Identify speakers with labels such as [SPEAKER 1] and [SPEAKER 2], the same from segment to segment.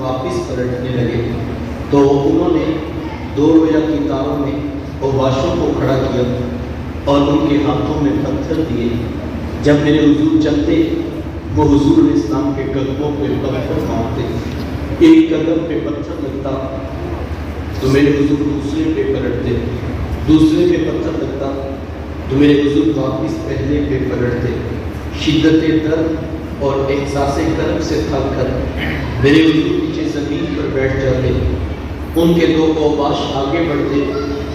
[SPEAKER 1] واپس پلٹنے لگے تو انہوں نے 2 رویہ کی تاروں میں اوباشوں کو کھڑا کیا اور ان کے ہاتھوں میں پتھر دیے۔ جب میرے حضور چلتے وہ حضور علیہ السلام کے قدموں پہ پتھر مارتے، ایک قدم پہ پتھر لگتا تو میرے حضور دوسرے پہ پلٹتے، دوسرے پہ پتھر لگتا تو میرے حضور واپس پہلے پہ پلٹتے۔ شدت درد اور احساس کرب سے تھک کر میرے حضور نیچے زمین پر بیٹھ جاتے، ان کے 2 اوباش آگے بڑھتے،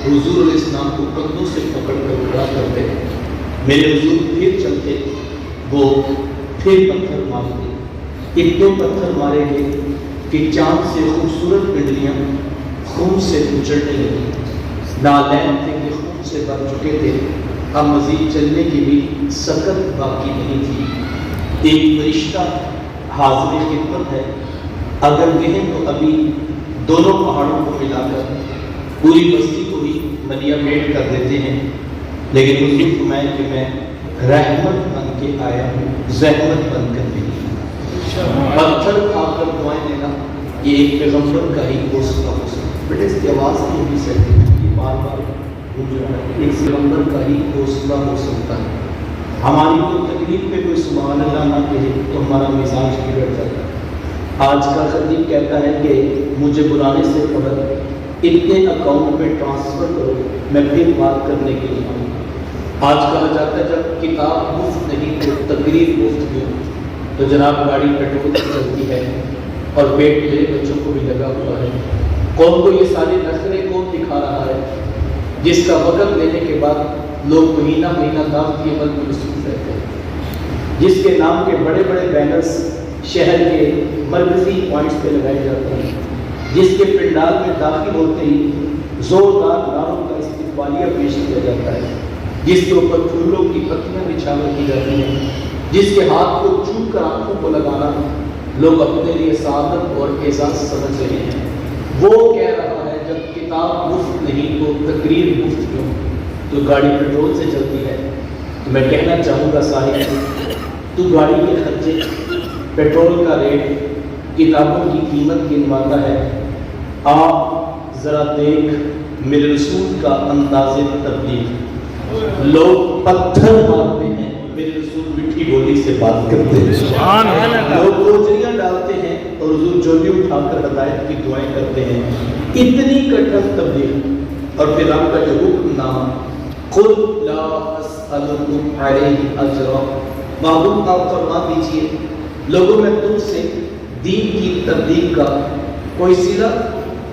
[SPEAKER 1] حضور علیہ السلام کو کندھوں سے پکڑ کر کھڑا کرتے، میرے حضور پھر چلتے، وہ پھر پتھر مارتے۔ اتنے پتھر مارے گئے کہ چاند سے خوبصورت پنڈلیاں خون سے کچڑنے لگی، نالین تھے کہ خون سے بھر چکے تھے، اب مزید چلنے کی بھی سکت باقی نہیں تھی۔ ایک فرشتہ حاضر خدمت ہے، اگر کہیں تو ابھی دونوں پہاڑوں کو ملا کر پوری بستی کو ہی منیا میٹ کر دیتے ہیں، لیکن حضور فرمائے کہ میں رحمت بن کے آیا ہوں، زحمت بن کر نہیں۔ پتھر کھا کر دعائیں دینا یہ ایک پیغمبر کا ہی حوصلہ ہو سکتا ہے۔ بیٹے اس کی آواز نہیں بھی سکتی، یہ بار بار ایک پیغمبر کا ہی حوصلہ ہو سکتا ہے۔ ہماری تو تقریب پہ کوئی سبحان اللہ نہ کہے تو ہمارا مزاج بگڑ جاتا ہے۔ آج کا خطیب کہتا ہے کہ مجھے بلانے سے قبل اتنے اکاؤنٹ میں ٹرانسفر کرو، میں پھر بات کرنے کے لیے آؤں۔ آج کہا جاتا ہے جب کتاب مفت نہیں تو تقریر مفت کیوں؟ تو جناب گاڑی پیٹرول سے چلتی ہے اور پیٹ میرے بچوں کو بھی لگا ہوا ہے۔ قوم کو یہ سارے نخرے کون دکھا رہا ہے جس کا وقت لینے کے بعد لوگ مہینہ مہینہ دام کی عمل میں مصروف رہتے ہیں، جس کے نام کے بڑے بڑے بینرز شہر کے مرکزی پوائنٹس پہ لگائے جاتے ہیں، جس کے پنڈال میں داخل ہوتے ہی زوردار نعروں کا استقبالیہ پیش کیا جاتا ہے، جس کے اوپر پھولوں کی پتیاں نچھاور کی جاتی ہیں، جس کے ہاتھ کو چوم کر آنکھوں کو لگانا لوگ اپنے لیے سعادت اور اعزاز سمجھ رہے ہیں۔ وہ کہہ رہا ہے جب کتاب مفت نہیں تو تقریر مفت کیوں؟ تو گاڑی پیٹرول سے چلتی ہے۔ تو میں کہنا چاہوں گا صاحب، تو گاڑی کے خرچے، پیٹرول کا ریٹ، کتابوں کی قیمت گنواتا ہے، آپ ذرا دیکھ میرے رسول کا انداز تبلیغ۔ لوگ پتھر مارتے ہیں، میرے رسول میٹھی بولی سے بات کرتے ہیں۔ لوگ گوجریاں ڈالتے ہیں اور حضور جولی اٹھا کر ہدایت کی دعائیں کرتے ہیں۔ اتنی کٹر تبلیغ اور پھر آپ کا جو حکم نامہ قل لا اسألکم علیہ اجرا، محبوب آپ فرما دیجئے لوگوں میں تم سے دین کی تبلیغ کا کوئی صلہ،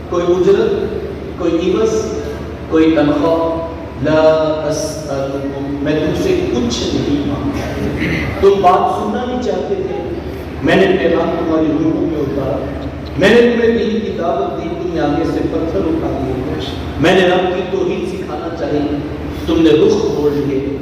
[SPEAKER 1] کوئی اجرت، کوئی عوض، کوئی تنخواہ، لا اسألکم، میں تم سے کچھ نہیں مانگتا۔ تم بات سننا نہیں چاہتے تھے، میں نے پیغام تمہاری روحوں میں اتارا، میں نے تمہیں دین کی دعوت دی، تم نے آگے سے پتھر اٹھا دیے، میں نے رب کی توحید سکھانا چاہی، تم نے رخ موڑ لیے۔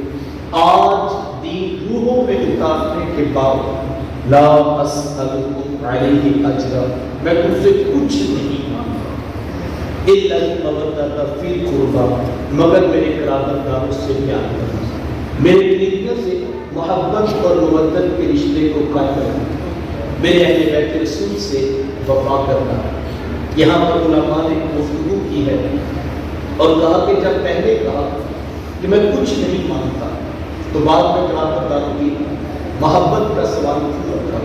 [SPEAKER 1] آج دین روحوں میں اتارنے کے بعد لا اسألکم علیہ اجرا، میں تم سے کچھ نہیں مانگتا، الا المودۃ فی القربی، مگر میرے قرابت داروں سے پیار کرنا، میرے قریبیوں سے محبت اور مودت کے رشتے کو قائم رکھنا، میرے اہل بیت رسول سے وفا کرنا۔ یہاں پر علماء نے گفتگو کی ہے اور کہا کہ جب پہلے کہا کہ میں کچھ نہیں مانگتا تو بعد میں قرابت داروں کی محبت کا سوال کیوں رکھا؟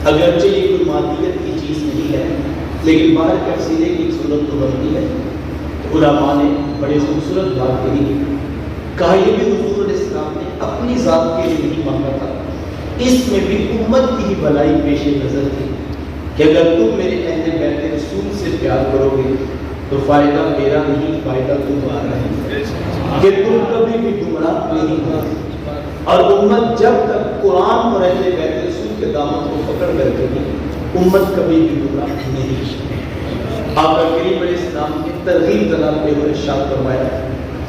[SPEAKER 1] اگرچہ یہ کوئی مادیت کی چیز نہیں ہے لیکن باہر کے وسیلے کی صورت تو بنتی ہے۔ تو علماء نے بڑی خوبصورت بات کہی، کہا یہ بھی حضور علیہ السلام نے اپنی ذات کے لیے نہیں مانگا تھا، اس میں بھی امت کی ہی بھلائی پیش نظر تھی کہ اگر تم میرے اہل بیت رسول سے پیار کرو گے تو فائدہ میرا نہیں، فائدہ تمہارا ہے، کہ تم کبھی بھی گمراہ نہیں ہوگے، اور امت جب تک قرآن اور اہل بیت رسول کے دامن کو پکڑ کر رکھے گی امت کبھی بھی گمراہ نہیں ہوگی۔ آقا کریم علیہ السلام کی ترغیب دلاتے ہوئے ارشاد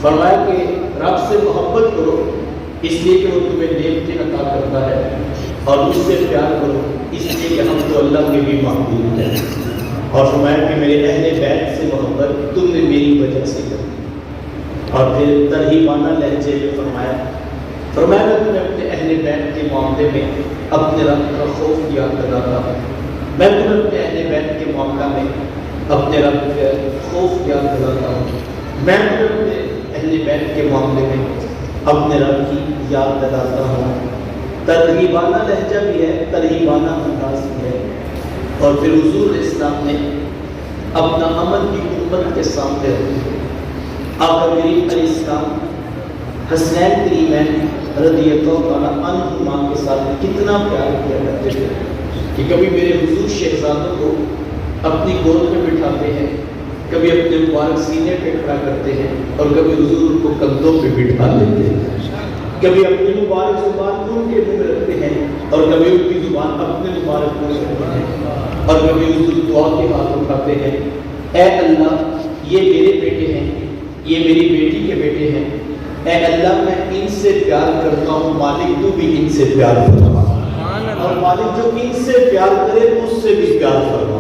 [SPEAKER 1] فرمایا کہ رب سے محبت کرو اس لیے کہ وہ تمہیں نعمتیں عطا کرتا ہے، اور اس سے پیار کرو اس لیے کہ ہم تو اللہ کے بھی محبوب ہیں، اور فرمایا کہ میرے اہل بیت سے محبت تم نے میری وجہ سے کی، اور پھر ترہیبانہ لہجے میں فرمایا کہ تمہیں اپنے اہل بیت کے معاملے میں اپنے رب کا خوف یاد دلاتا ہوں، میں تمہیں اپنے اہل بیت کے معاملہ میں اپنے رب کے خوف یاد دلاتا ہوں، میں تمہیں اپنے اہل بیت کے معاملے میں اپنے رب کی یاد دلاتا ہوں۔ ترغیبانہ لہجہ بھی ہے، ترغیبانہ انداز بھی ہے۔ اور پھر حضور اسلام نے اپنا عمل کی امت کے سامنے رکھا۔ آقا کریم علیہ السلام حسنین کریمین رضی اللہ تعالیٰ عنہما کے ساتھ کتنا پیار کیا کرتے تھے کہ کبھی میرے حضور شہزادوں کو اپنی گود میں بٹھاتے ہیں، کبھی اپنے مبارک سینے پہ کھڑا کرتے ہیں، اور کبھی حضور کو کندھوں پہ بٹھا لیتے ہیں، کبھی اپنی مبارک زبان ان کے منہ میں رکھتے ہیں اور کبھی ان کی زبان اپنے مبارک منہ میں رکھتے ہیں، اور کبھی حضور دعا کے ہاتھ اٹھاتے ہیں، اے اللہ یہ میرے بیٹے ہیں، یہ میری بیٹی کے بیٹے ہیں، اے اللہ میں ان سے پیار کرتا ہوں، مالک تو بھی ان سے پیار فرما، اور مالک جو ان سے پیار کرے اس سے بھی پیار فرما۔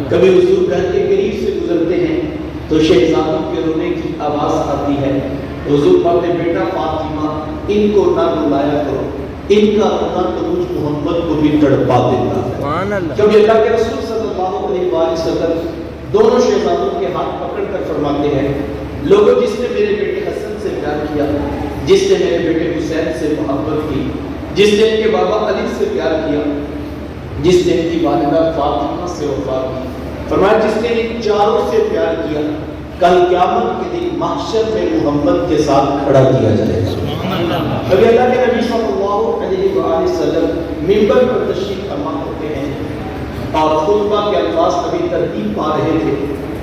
[SPEAKER 1] کبھی حضور گھر کے قریب سے گزرتے ہیں تو شہزادوں کے رونے کی آواز آتی ہے، حضور پاتے بیٹا فاطمہ ان کو نہ رلایا کرو، ان کا رونا تو مجھ محمد کو بھی تڑپا دیتا ہے۔ کبھی اللہ کے رسول صلی اللہ علیہ وسلم دونوں شہزادوں کے ہاتھ پکڑ کر فرماتے ہیں، لوگوں جس نے میرے بیٹے حسن سے پیار کیا، جس نے میرے بیٹے حسین سے محبت کی، جس نے ان کے بابا علی سے پیار کیا، جس نے ان کی والدہ فاطمہ سے وفا کی، فرمایا جس نے ان چاروں سے پیار کیا، کل قیامت کے دن محشر میں محمد کے ساتھ کھڑا کیا جائے گا۔ ابھی اللہ کے نبی صلی اللہ علیہ وآلہ وسلم منبر پر تشریف فرما ہوتے ہیں اور خطبہ کے الفاظ ابھی ترتیب پا رہے تھے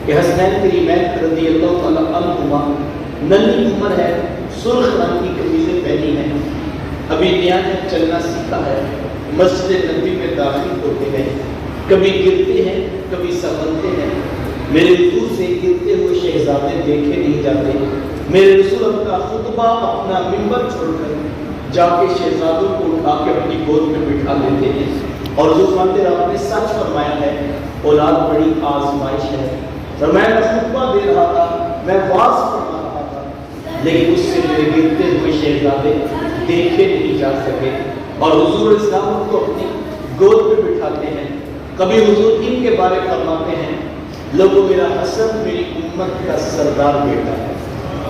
[SPEAKER 1] کہ حسنین کریمین رضی اللہ تعالیٰ عنہما ننھی عمر ہے، سرخ رنگ کی قمیضیں پہنی ہیں، ابھی نیا نیا چلنا سیکھا ہے، مسجد نبی میں داخل ہوتے ہیں، کبھی گرتے ہیں کبھی سنبھلتے ہیں۔ میرے حضور سے گرتے ہوئے شہزادے دیکھے نہیں جاتے، میرے رسول اپنا خطبہ اپنا منبر چھوڑ کر جا کے شہزادوں کو اٹھا کے اپنی گود میں بٹھا لیتے ہیں، اور حضور فرماتے رب نے سچ فرمایا ہے، اولاد بڑی آزمائش ہے۔ فرمایا میں خطبہ دے رہا تھا، میں واعظ فرما رہا تھا، لیکن اس سے میرے گرتے ہوئے شہزادے دیکھے نہیں جا سکے، اور حضور اسلام کو اپنی گود میں بٹھاتے ہیں۔ کبھی حضور ان کے بارے فرماتے ہیں، لوگوں میرا حسن میری امت کا سردار بیٹا ہے،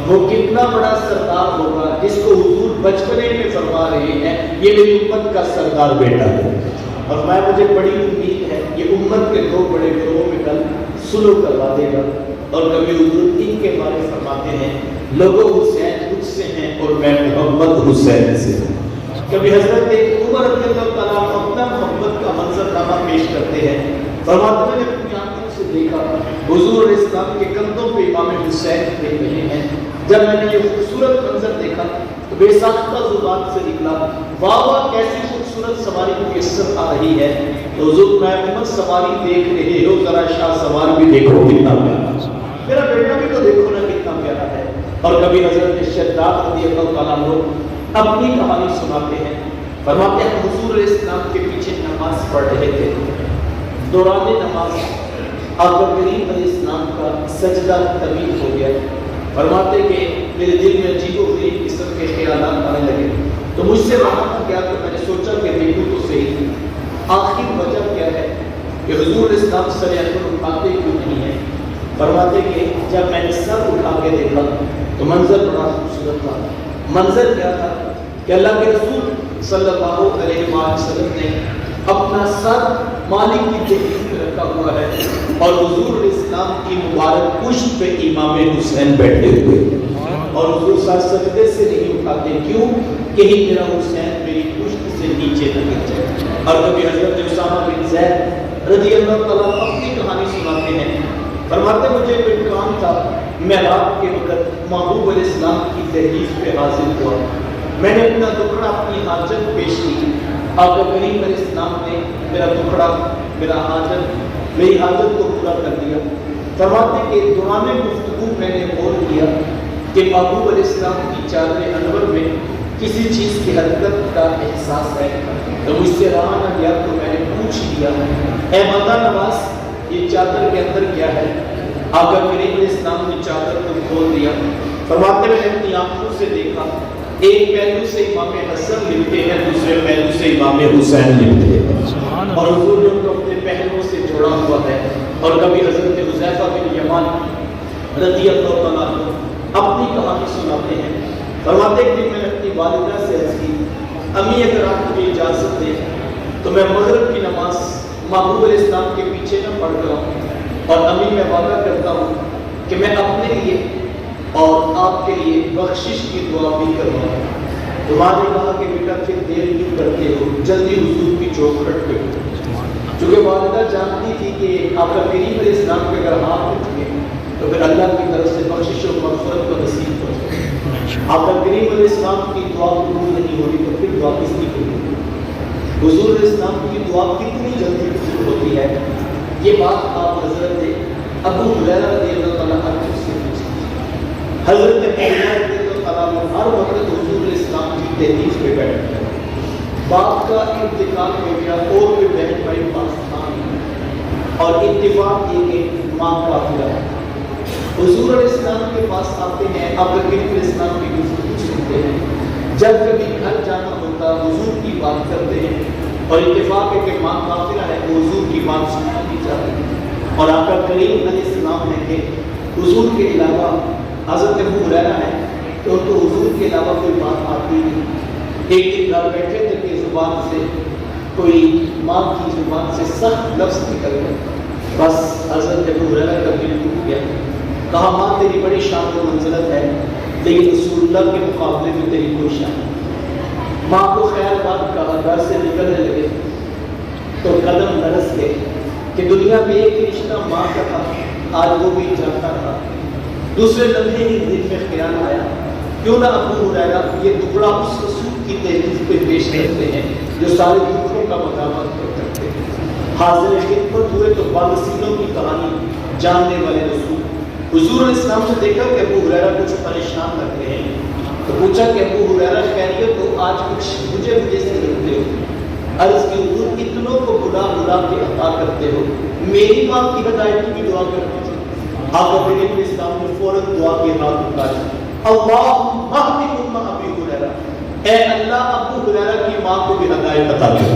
[SPEAKER 1] وہ کتنا بڑا سردار ہوگا جس کو حضور بچپنے میں فرما رہے ہیں یہ میری امت کا سردار بیٹا ہے، اور میں مجھے بڑی امید ہے یہ امت کے دو بڑے گروہوں میں کل سلو کروا دے گا۔ اور کبھی حضور ان کے بارے فرماتے ہیں، لوگوں حسین مجھ سے ہیں اور میں محمد حسین سے ہوں۔ کبھی حضرت عمر رضی اللہ تعالیٰ اپنا محبت کا منظر نامہ پیش کرتے ہیں، فرماتے ہیں میں نے اپنی آنکھوں سے دیکھا حضور اسلام کے کندھوں پہ امام حسین دیکھ رہے ہیں۔ جب میں نے یہ خوبصورت منظر دیکھا تو بے ساختہ زبان سے نکلا، واہ واہ کیسی خوبصورت سواری میسر آ رہی ہے۔ تو حضور میں امت سواری دیکھ رہے ہو، ذرا شاہ سوار بھی دیکھو کتنا پیارا، میرا بیٹا بھی تو دیکھو نا کتنا پیارا ہے۔ اور کبھی حضرت شداد رضی اللہ تعالیٰ عنہ اپنی کہانی سناتے ہیں، فرماتے ہیں حضور اسلام کے پیچھے نماز پڑھ رہے تھے، دوران نماز آقا کریم علیہ السلام کا سجدہ طویل ہو گیا۔ فرماتے کہ میرے دل میں عجیب و غریب قسم کے خیالات آنے لگے، تو مجھ سے رہا نہ گیا، تو میں نے سوچا کہ دیکھوں تو صحیح آخر وجہ کیا ہے کہ حضور اسلام سر انور اٹھاتے کیوں نہیں ہیں۔ فرماتے کہ جب میں نے سر اٹھا کے دیکھا تو منظر بڑا خوبصورت تھا۔ منظر کیا تھا کہ اللہ کے رسول صلی اللہ علیہ وسلم نے اپنا سر مالک کی دہلیز میں رکھا ہوا ہے، اور حضور اسلام کی مبارک پشت پہ امام حسین بیٹھے ہوئے، اور حضور سر سجدے سے نہیں اٹھاتے، کیوں؟ کہیں میرا حسین میری پشت سے نیچے نہ گر جائے۔ اور کبھی حضرت اسامہ بن زید رضی اللہ تعالیٰ اپنی کہانی سناتے ہیں، فرماتے مجھے کوئی کام تھا، میں رات کے وقت محبوب علیہ السلام کی دہلیز پہ حاضر ہوا، میں نے اپنا دکڑا اپنی حاجت پیش کی، آقا کریم علیہ السلام نے میرا دکڑا میری حاجت کو پورا کر دیا۔ فرماتے کہ دوران گفتگو میں نے بول دیا کہ محبوب علیہ السلام کی چادر انور میں کسی چیز کی حرکت کا احساس ہے، تو مجھ سے رہا نہ گیا، تو میں نے پوچھ لیا، اے بندہ نواز یہ چادر کے اندر کیا ہے؟ آقا کریم علیہ السلام نے چادر کو کھول دیا۔ فرماتے میں نے اپنی آنکھوں سے دیکھا، ایک پہلو سے امام حسن لپٹے ہیں، دوسرے پہلو سے امام حسین لپٹے ہیں، اور حضور نے ان کو اپنے پہلو جڑا ہوا ہے. اور کبھی حضرت حذیفہ بن یمان رضی اللہ تعالیٰ عنہ اپنی کہانی سناتے ہیں. فرماتے ہیں کہ میں نے اپنی والدہ سے عرض کی امی اگر آپ مجھے اجازت دیں تو میں مغرب کی نماز محبوب علیہ السلام کے پیچھے نہ پڑھ کر آؤں، اور امی میں وعدہ کرتا ہوں کہ میں اپنے لیے اور آپ کے لیے بخشش کی دعا بھی کرواؤں. تو ماں نے کہا کہ بیٹا پھر دیر کیوں کرتے ہو، جلدی حضور کی چوکھٹ پہ. چونکہ والدہ جانتی تھی کہ آپ کا کریم علیہ السلام کے اگر ہاتھ اٹھے تو پھر اللہ کی طرف سے بخشش و مغفرت کو نصیب ہو جائے. آپ کا کریم علیہ السلام کی دعا قبول نہیں ہوگی تو پھر دعا کس کی قبول ہوگی؟ حضور علیہ السلام کی دعا کتنی جلدی قبول ہوتی ہے. یہ بات آپ حضرت ابو ہریرہ رضی اللہ تعالیٰ عنہ سے پوچھیں. حضرت ابو ہریرہ رضی اللہ تعالیٰ عنہ ہر وقت حضور علیہ السلام کی تحریر پہ بیٹھتے ہیں. باپ کا انتقال ہو گیا اور بھی بہن بھائی پاکستان میں، اور اتفاق یہ کہ ماں قافلہ ہے. حضور علیہ السلام کے پاس آتے ہیں، آپ کریم علیہ السلام کی گفتگو سنتے ہیں. جب کبھی گھر جانا ہوتا حضور کی بات کرتے ہیں، اور اتفاق ہے کہ ماں قافلہ ہے تو حضور کی بات سنی دی جاتی ہے. اور آپ کا کریم علیہ السلام ہے کہ حضور کے علاوہ حضرت ابو ہریرہ ہے تو ان کو حضور کے علاوہ کوئی بات آتی نہیں. ایک دن گھر بیٹھے تھے کہ زبان سے کوئی ماں کی زبان سے سخت لفظ نکل گئے. بس حضرت ابو ہریرہ کا دل ٹوٹ گیا. کہا ماں تیری بڑی شان و منزلت ہے لیکن رسول اللہ کے مقابلے میں تیری کوئی شان نہیں. ماں کو خیال بات کہا، گھر سے نکلنے لگے تو قدم لرز گئے کہ دنیا میں ایک رشتہ ماں کا تھا، آج وہ بھی جاتا رہا. دوسرے لمحے ہی دل میں خیال آیا کیوں نہ ابو ہریرہ یہ ٹکڑا اس رسول کی تحریر پہ پیش کرتے ہیں جو سارے دکھوں کا مداوت کرتے ہیں. حاضر خدمت ہوئے تو بالسینوں کی کہانی جاننے والے رسول. حضور علیہ السلام نے دیکھا کہ ابو ہریرہ کچھ پریشان لگ رہے ہیں تو پوچھا کہ ابو ہریرہ خیریت تو آج کچھ مجھے سے لگتے ہو. عرض کی حضور اتنوں کو بلا بلا کے عطا کرتے ہو، میری ماں کی ہدایت کی دعا کرتے تھے. آپ ابن اسلام نے فوراً دعا کے ہاتھ اٹھائے، اللہم اہد ام ابی ہریرہ، اے اللہ ابو ہریرہ کی ماں کو بھی ہدایت عطا کر.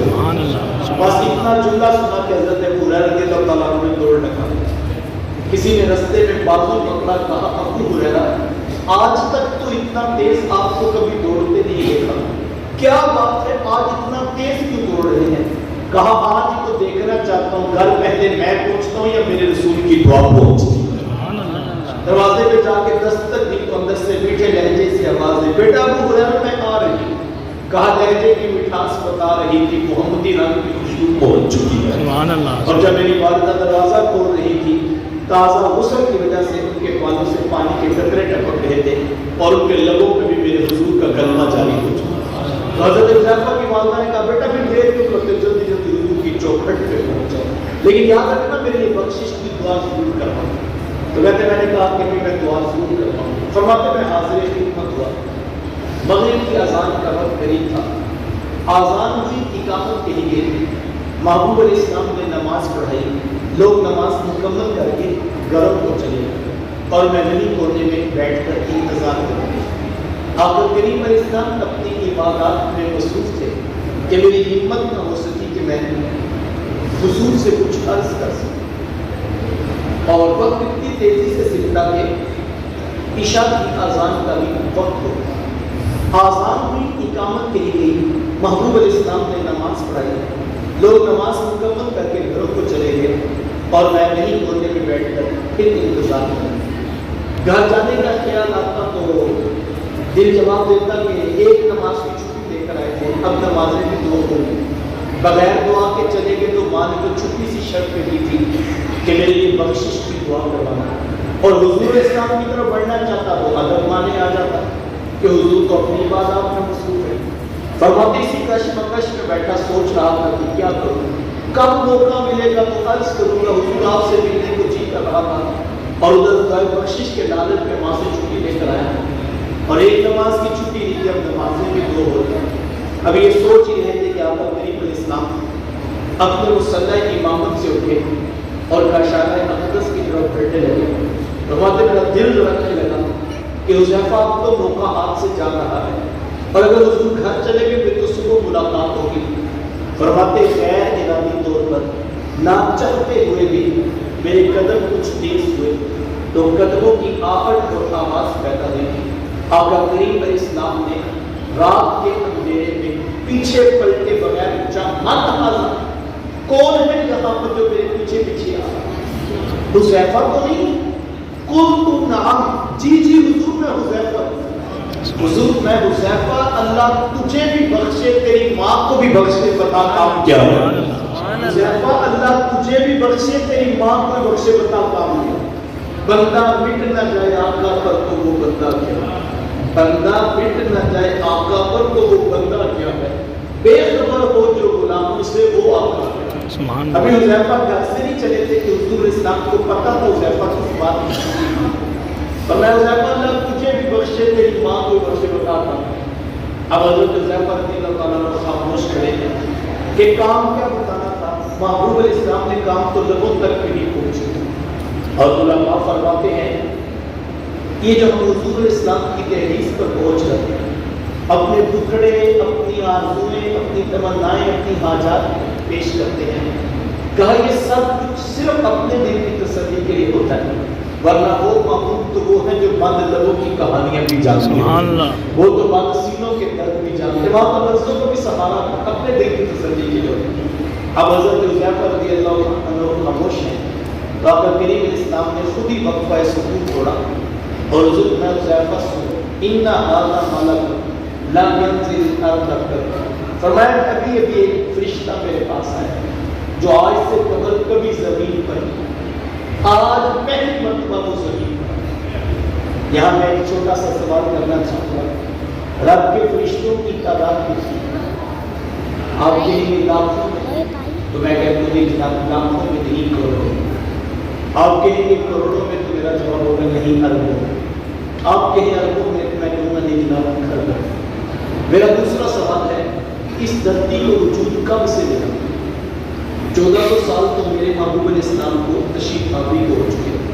[SPEAKER 1] بس اتنا جملہ سنا کہ حضرت ابو ہریرہ رضی اللہ تعالیٰ عنہ نے دوڑ لگا. کسی نے رستے میں بازو پکڑا، کہا ابو ہریرہ آج تک تو اتنا تیز آپ کو کبھی دوڑتے نہیں دیکھا، کیا بات ہے آج اتنا تیز کیوں دوڑ رہے ہیں؟ کہا آج تو دیکھنا چاہتا ہوں گھر پہلے میں پہنچتا ہوں یا میرے رسول کی دعا پہنچتی ہے. دروازے پہ جا کے دستک دی تو اندر سے میٹھے لہجے سے آواز دی، بیٹا ابو ہریرہ میں آ رہی ہوں. کہا لہجے کی مٹھاس بتا رہی تھی محمدی رنگ کی خوشبو پہنچ چکی ہے. اور جب میری والدہ دروازہ کھول رہی تھی تازہ غسل کی وجہ سے ان کے بالوں سے پانی کے قطرے ٹپک رہے تھے اور ان کے لبوں پہ بھی میرے حضور کا کلمہ جاری ہو چکا. حضرت حذیفہ کی والدہ نے کہا بیٹا پھر دیر کیوں کرتے، جلدی جلدی حضور کی چوکھٹ پہ پہنچ جاؤ، لیکن یاد رکھنا میرے لیے بخشش کی دعا ضرور کرواؤں. تو کہتے میں نے کہا کہ میں دعا ضرور کرواؤں. فرماتے میں حاضر خدمت ہوا. مغرب کی اذان کا وقت قریب تھا. آذان ہوئی، اقامت کے لیے محبوب علیہ السلام نے نماز پڑھائی. لوگ نماز مکمل کر کے گھروں کو چلے اور میں وہیں کونے میں بیٹھ کر انتظار کرتے. آپ کریم علیہ السلام اپنی عبادات میں مصروف تھے کہ میری ہمت نہ ہو سکی کہ میں حضور سے کچھ عرض کر سکوں. اور وقت اتنی تیزی سے سمٹا کہ عشاء کی اذان کا بھی وقت ہو. آذان ہوئی، اقامت کے لیے محبوب علیہ السلام نے نماز پڑھائی. لوگ نماز مکمل کر کے گھروں کو چلے گئے اور میں نہیں کونے میں بیٹھ کر پھر انتظار کیا. گھر جانے کا خیال آتا تو دل جواب دیتا کہ ایک نماز کی چھٹی لے کر آئے تھے، اب نمازیں بھی دو ہو گئی. بغیر دعا کے چلے گئے تو ماں نے تو چھوٹی سی شرط پہ دی تھی کہ میرے لیے بخشش کی دعا کروانا. اور حضور اسلام کی طرف بڑھنا چاہتا تو ادب مانے آ جاتا کہ حضور تو اپنی عبادات میں مصروف ہے. فرماتے اسی کشمکش میں بیٹھا سوچ رہا تھا کہ کیا کروں، کب موقع ملے گا تو عرض کروں گا. حضور آپ سے ملنے کو جی کر رہا تھا اور ادھر بخشش کے لالچ میں ماں سے چھٹی لے کر آیا اور ایک نماز کی چھٹی نہیں تھی، اب نمازیں بھی دو ہو گئی. اب یہ سوچ ہی رہے تھے کہ آپ کریم علیہ السلام اپنے مصلی کی امامت سے اٹھے اور کاشانہ اقدس کی طرف بیٹھنے لگے. فرماتے میرا دل رکھنے لگا کہ حذیفہ اب تو موقع ہاتھ سے جا رہا ہے اور اگر حضور گھر چلے گئے پھر تو صبح ملاقات ہوگی. فرماتے غیر ارادی طور پر نہ چاہتے ہوئے بھی میرے قدم کچھ تیز ہوئے تو قدموں کی آہٹ اور آواز پیدا ہوئی۔ آقا کریم علیہ السلام نے رات کے اندھیرے میں پیچھے پلٹے بغیر پوچھا من ھذا، کون ہے یہاں پر جو میرے پیچھے پیچھے آ رہا ہے؟ حذیفہ تو نہیں؟ قلت نعم، جی جی حضور میں حذیفہ، حضور میں حذیفہ، اللہ تجھے بھی بخشے تیری ماں کو بھی بخشے، بتا کام کیا ہے؟ حذیفہ اللہ تجھے بھی بخشے تیری ماں کو بھی بخشے، بتا کام کیا؟ بندہ مٹ نہ جائے آقا پر تو وہ بندہ کیا ہے؟ بندہ مٹ نہ جائے آقا پر تو وہ بندہ کیا ہے؟ بے خبر ہو جو غلاموں سے وہ آقا ہے۔ ابھی حذیفہ گھر سے نہیں چلے تھے کہ حضور اسلام کو پتہ تھا حذیفہ کی بات نہیں، پر میں حذیفہ اللہ تجھے بھی بخشے تیری ماں کو بھی بخشے، بتا تھا۔ اب حضرت حذیفہ رضی اللہ تعالیٰ عنہ خاموش کھڑے کہ کام کیا بتانا تھا؟ محبوب علیہ السلام نے کام تو لبوں تک بھی نہیں پہنچے۔ اور علماء فرماتے ہیں یہ جو ہم حضور اسلام کی تحریر پر پہنچ رہے ہیں، اپنے ٹکڑے، اپنی آرزوئیں، اپنی تمنائیں، اپنی حاجات پیش کرتے ہیں، کہا یہ سب کچھ صرف اپنے دل کی تسلی کے لیے ہوتا ہے، ورنہ وہ محبوب تو وہ ہیں جو بند لبوں کی کہانیاں بھی جانتے ہیں، وہ تو بند سینوں کے درد بھی جانتے ہیں، وہاں پر لفظوں کو بھی سہارا اپنے دل کی تسلی کے لیے ہوتا ہے۔ اب حضرت حذیفہ رضی اللہ عنہ خاموش ہیں تو آقا کریم علیہ السلام نے خود ہی وقفہ سکوت چھوڑا اور حضور میں حذیفہ سنو ان ھذا ملک لم ينزل الارض، فرمایا ابھی ابھی ایک فرشتہ میرے پاس آیا جو آج سے قبل کبھی زمین پر نہیں، آج پہلی مرتبہ وہ زمین پر۔ یہاں میں ایک چھوٹا سا سوال کرنا چاہوں گا، رب کے فرشتوں کی تعداد کتنی ہے؟ آپ کے لیے لاکھوں میں، تو میں کہتا ہوں کہ لاکھوں میں نہیں، کروڑوں میں۔ آپ کے لیے کروڑوں میں تو میرا جواب ہوگا نہیں، اربوں میں۔ آپ کے لیے اربوں میں میں کہوں گا نہیں جناب، کھربوں۔ میرا دوسرا سوال ہے اس دھرتی کو وجود کب سے ملا؟ 1400 سال تو میرے محبوب علیہ السلام کو تشریف آوری کو ہو چکے ہیں،